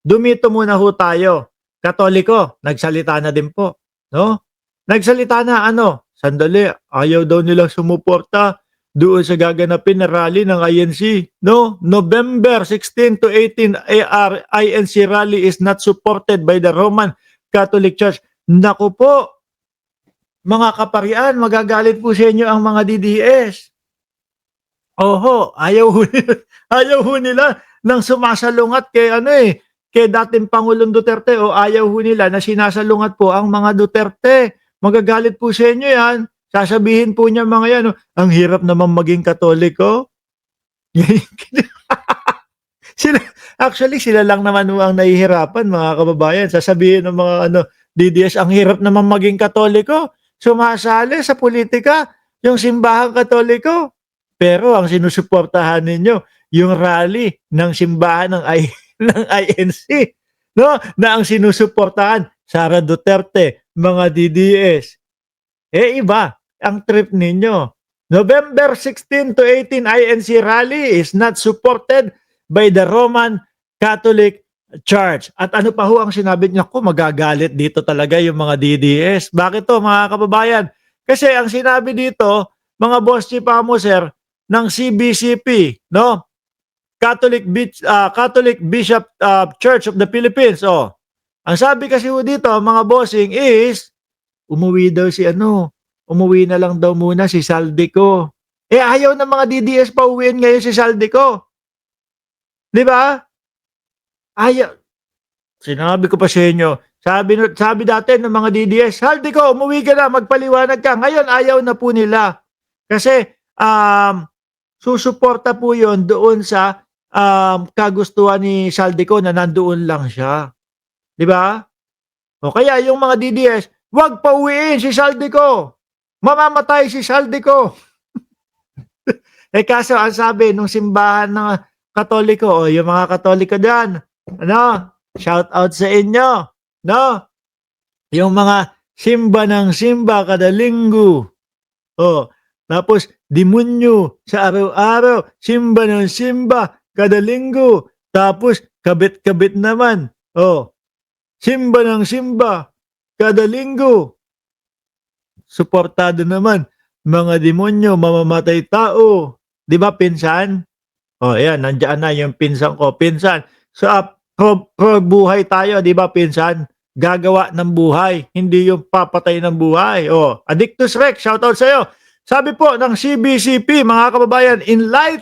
dumito muna ho tayo. Katoliko, nagsalita na din po, no? Nagsalita na ano, sandali, ayaw daw nilang sumuporta doon sa gaganapin na rally ng INC, no? November 16 to 18, INC rally is not supported by the Roman Catholic Church. Naku po, mga kaparian, magagalit po sa inyo ang mga DDS. Oho, ayaw ho nila ng sumasalungat kay kay dating Pangulong Duterte, o ayaw ho nila na sinasalungat po ang mga Duterte. Magagalit po sa inyo yan. Sasabihin po niya mga yan, ang hirap naman maging Katoliko. Sila, actually, sila lang naman ho ang nahihirapan, mga kababayan. Sasabihin ng mga DDS, ang hirap naman maging Katoliko. Sumasali sa politika, yung simbahang Katoliko. Pero ang sinusuportahan ninyo, yung rally ng simbahan ng INC, no? Na ang sinusuportahan, Sara Duterte, mga DDS. Iba ang trip ninyo. November 16 to 18, INC rally is not supported by the Roman Catholic Church. At ano pa ho ang sinabi niya? Ko, magagalit dito talaga yung mga DDS. Bakit to, mga kababayan? Kasi ang sinabi dito, mga boss chief sir, ng CBCP, no? Catholic Bishop Church of the Philippines. Oh. Ang sabi kasi ho dito, mga bossing, is umuwi daw umuwi na lang daw muna si Saldico. Ayaw ng mga DDS pa uwiin ngayon si Saldico. 'Di ba? Ayaw. Sinabi ko pa sa inyo, sabi dati ng mga DDS, Saldico, umuwi ka na, magpaliwanag ka. Ngayon ayaw na po nila. Kasi susuporta po yon doon sa kagustuhan ni Saldico na nandoon lang siya. Di ba? O kaya yung mga DDS, wag pauwiin si Saldico. Mamamatay si Saldico. Kaso ang sabi nung simbahan ng Katoliko, yung mga Katoliko diyan, shout out sa inyo, no? Yung mga simba ng simba kada linggo. Tapos demonyo sa araw-araw, simba ng simba kada linggo. Tapos kabit-kabit naman. Simba ng simba kada linggo. Suportado naman mga demonyo, mamamatay tao. 'Di ba, pinsan? Ayan, nandiyan na yung pinsan ko. Pinsan, pro buhay tayo, 'di ba, pinsan? Gagawa ng buhay, hindi yung papatay ng buhay. Addictus Rex, shoutout sa iyo. Sabi po ng CBCP, mga kababayan, in light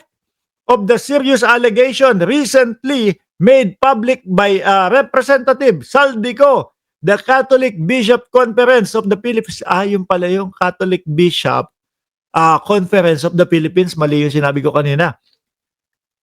of the serious allegation recently made public by Representative Saldico, the Catholic Bishop Conference of the Philippines. Yung pala yung Catholic Bishop Conference of the Philippines. Mali yung sinabi ko kanina.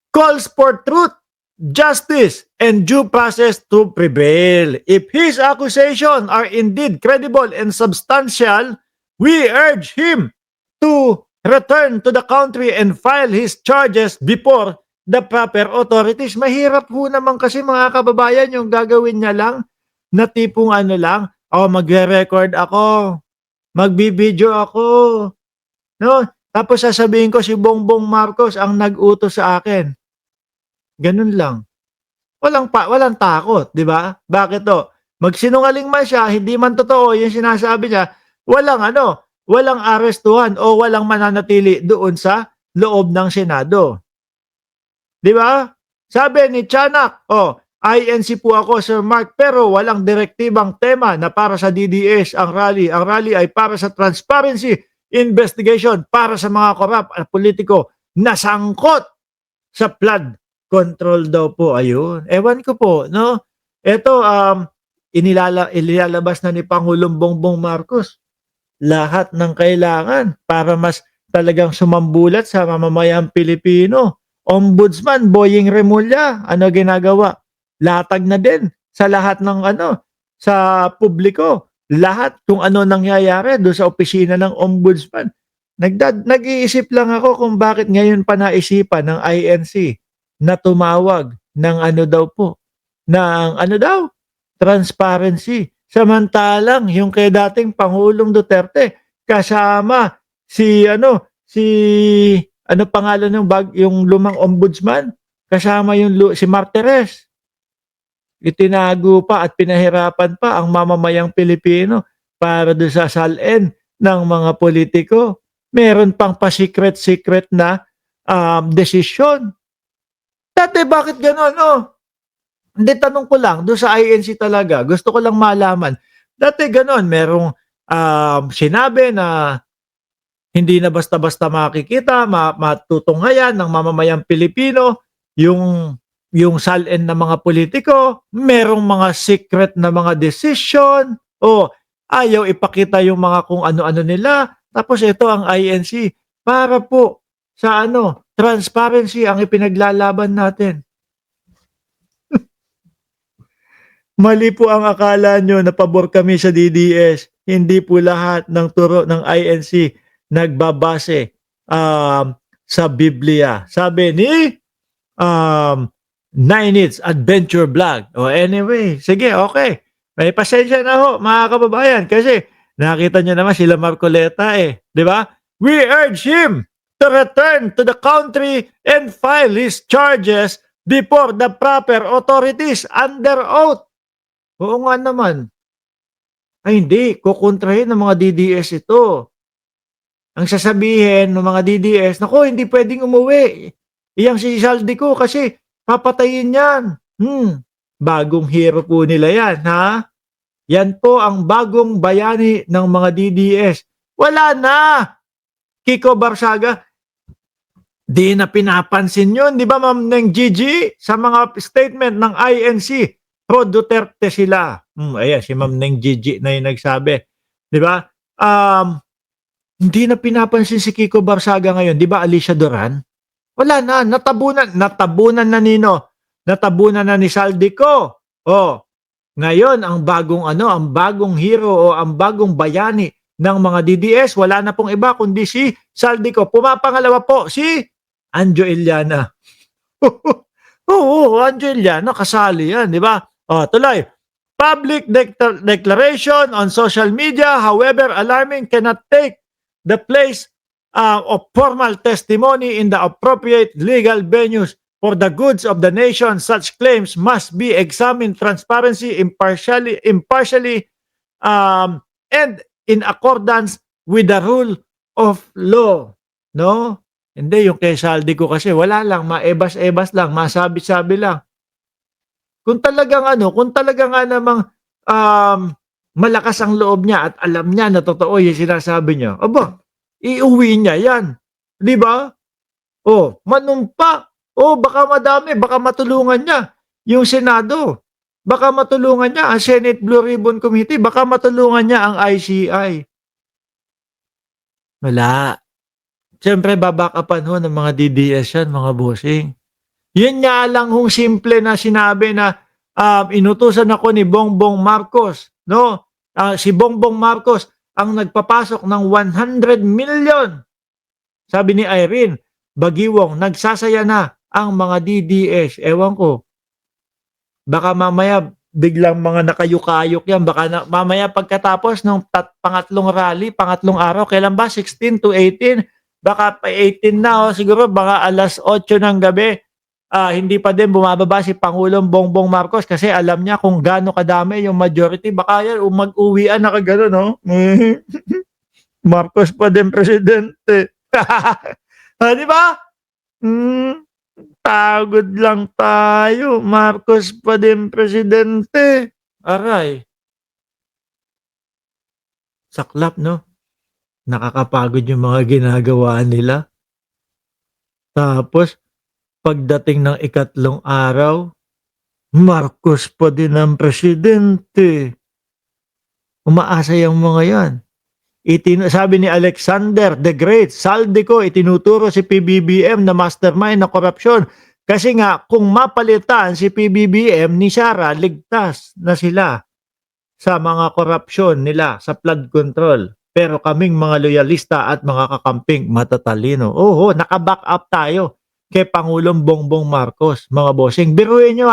Calls for truth, justice, and due process to prevail. If his accusations are indeed credible and substantial, we urge him to return to the country and file his charges before the proper authorities. Mahirap ho naman kasi, mga kababayan, yung gagawin niya lang na tipong lang, magre-record ako, magbibideo ako, no? Tapos sasabihin ko si Bongbong Marcos ang nag-utos sa akin. Ganun lang. Walang takot, 'di ba? Bakit to? Magsinungaling man siya, hindi man totoo yung sinasabi niya, walang arestuhan o walang mananatili doon sa loob ng Senado. 'Di ba? Sabi ni Tiyanak, INC po ako, Sir Mark, pero walang direktibang tema na para sa DDS ang rally. Ang rally ay para sa transparency investigation, para sa mga korap at politiko na sangkot sa flood control daw po. Ayun. Ewan ko po, no? Ito, inilalabas na ni Pangulong Bongbong Marcos lahat ng kailangan para mas talagang sumambulat sa mamamayang Pilipino. Ombudsman Boying Remulla, ano ginagawa? Latag na din sa lahat ng sa publiko. Lahat kung ano nangyayari doon sa opisina ng ombudsman. Nag-iisip lang ako kung bakit ngayon pa naisipan ng INC na tumawag ng transparency. Samantalang yung kay dating Pangulong Duterte kasama si pangalan ng yung lumang ombudsman, kasama si Martires. itinago pa at pinahirapan pa ang mamamayang Pilipino para do'n sa salin ng mga politiko. Meron pang pa-secret-secret na, desisyon. Dati bakit gano'n, oh? Hindi, tanong ko lang do'n sa INC talaga, gusto ko lang malaman. Dati gano'n, merong, sinabi na hindi na basta-basta makikita, matutunghayan ng mamamayang Pilipino yung salin ng mga politiko, merong mga secret na mga decision, o ayaw ipakita yung mga kung ano-ano nila. Tapos ito ang INC, para po sa ano, transparency ang ipinaglalaban natin. Mali po ang akala nyo na pabor kami sa DDS. Hindi po lahat ng turo ng INC nagbabase sa Biblia. Sabi ni um, Nine Needs Adventure Vlog. O anyway, sige, okay. May pasensya na ho, mga kababayan, kasi nakita nyo naman sila Marcoleta eh. Di ba? We urge him to return to the country and file his charges before the proper authorities under oath. Oo nga naman. Ay hindi, kukontrahin ng mga DDS ito. Ang sasabihin ng mga DDS, naku, hindi pwedeng umuwi. Iyang si Saldico kasi papatayin yan. Bagong hero po nila yan, ha? Yan po ang bagong bayani ng mga DDS. Wala na! Kiko Barsaga, di na pinapansin yun, di ba Ma'am Neng Gigi? Sa mga statement ng INC, pro Duterte sila. Ayan, si Ma'am Neng Gigi na yung nagsabi. Di ba? Hindi na pinapansin si Kiko Barsaga ngayon. Di ba Alicia Duran? Wala na. Natabunan na nino. Natabunan na ni Saldico. Oh, ngayon, ang bagong hero o ang bagong bayani ng mga DDS, wala na pong iba kundi si Saldico. Pumapangalawa po si Anjo Iliana. Oo, Anjo Iliana, kasali yan, di ba? Oh, tuloy. Public declaration on social media, however alarming, cannot take the place of formal testimony in the appropriate legal venues. For the goods of the nation, such claims must be examined transparency, impartially, and in accordance with the rule of law. No? Hindi, yung kay Saldico kasi wala lang, maebas-ebas lang, masabi-sabi lang. Kung talagang nga namang malakas ang loob niya at alam niya na totoo yung sinasabi niya, aba, iuwi niya yan. Di ba? Oh, manumpa. Oh, baka madami, baka matulungan niya yung Senado. Baka matulungan niya ang Senate Blue Ribbon Committee, baka matulungan niya ang ICI. Wala. Siyempre, babakapan ho ng mga DDS yan, mga bossing. Yun nga lang hong simple na sinabi na inutusan ako ni Bongbong Marcos. No? Si Bongbong Marcos ang nagpapasok ng 100 million. Sabi ni Irene Bagiwong, nagsasaya na ang mga DDS. Ewan ko. Baka mamaya biglang mga nakayukayok yan. Baka mamaya pagkatapos ng pangatlong rally, pangatlong araw, kailan ba? 16 to 18? Baka pa 18 na. O, siguro baka alas 8 ng gabi. Hindi pa din bumababa si Pangulong Bongbong Marcos kasi alam niya kung gaano kadami yung majority. Baka yan, mag-uwian na kagano, no? Marcos pa din presidente. Di ba? Pagod lang tayo. Marcos pa din presidente. Aray. Saklap, no? Nakakapagod yung mga ginagawa nila. Tapos, pagdating ng ikatlong araw, Marcos pa din ang presidente. Umaasa yung mga yan. Sabi ni Alexander the Great, Saldico, itinuturo si PBBM na mastermind na korupsyon. Kasi nga, kung mapalitan si PBBM ni Sara, ligtas na sila sa mga korupsyon nila sa flood control. Pero kaming mga loyalista at mga kakamping matatalino. Oho, naka-back up tayo kay Pangulong Bongbong Marcos, mga bossing. Biruin nyo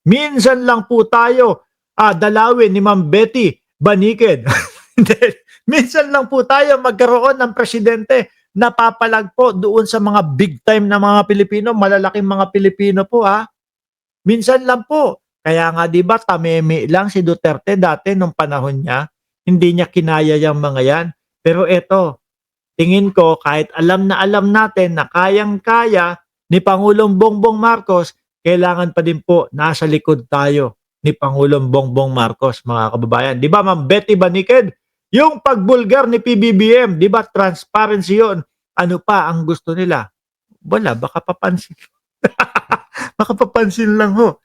minsan lang po tayo dalawin ni Ma'am Betty Baniked. Minsan lang po tayo magkaroon ng presidente na papalag po doon sa mga big time na mga Pilipino, malalaking mga Pilipino po Minsan lang po. Kaya nga 'di ba tameme lang si Duterte dati nung panahon niya, hindi niya kinaya yang mga yan. Pero eto, tingin ko kahit alam na alam natin na kayang-kaya ni Pangulong Bongbong Marcos, kailangan pa din po nasa likod tayo ni Pangulong Bongbong Marcos, mga kababayan. 'Di ba Ma'am Betty Baniked, yung pagbulgar ni PBBM, 'di ba transparency 'yon. Ano pa ang gusto nila? Wala, baka papansin baka papansin lang ho.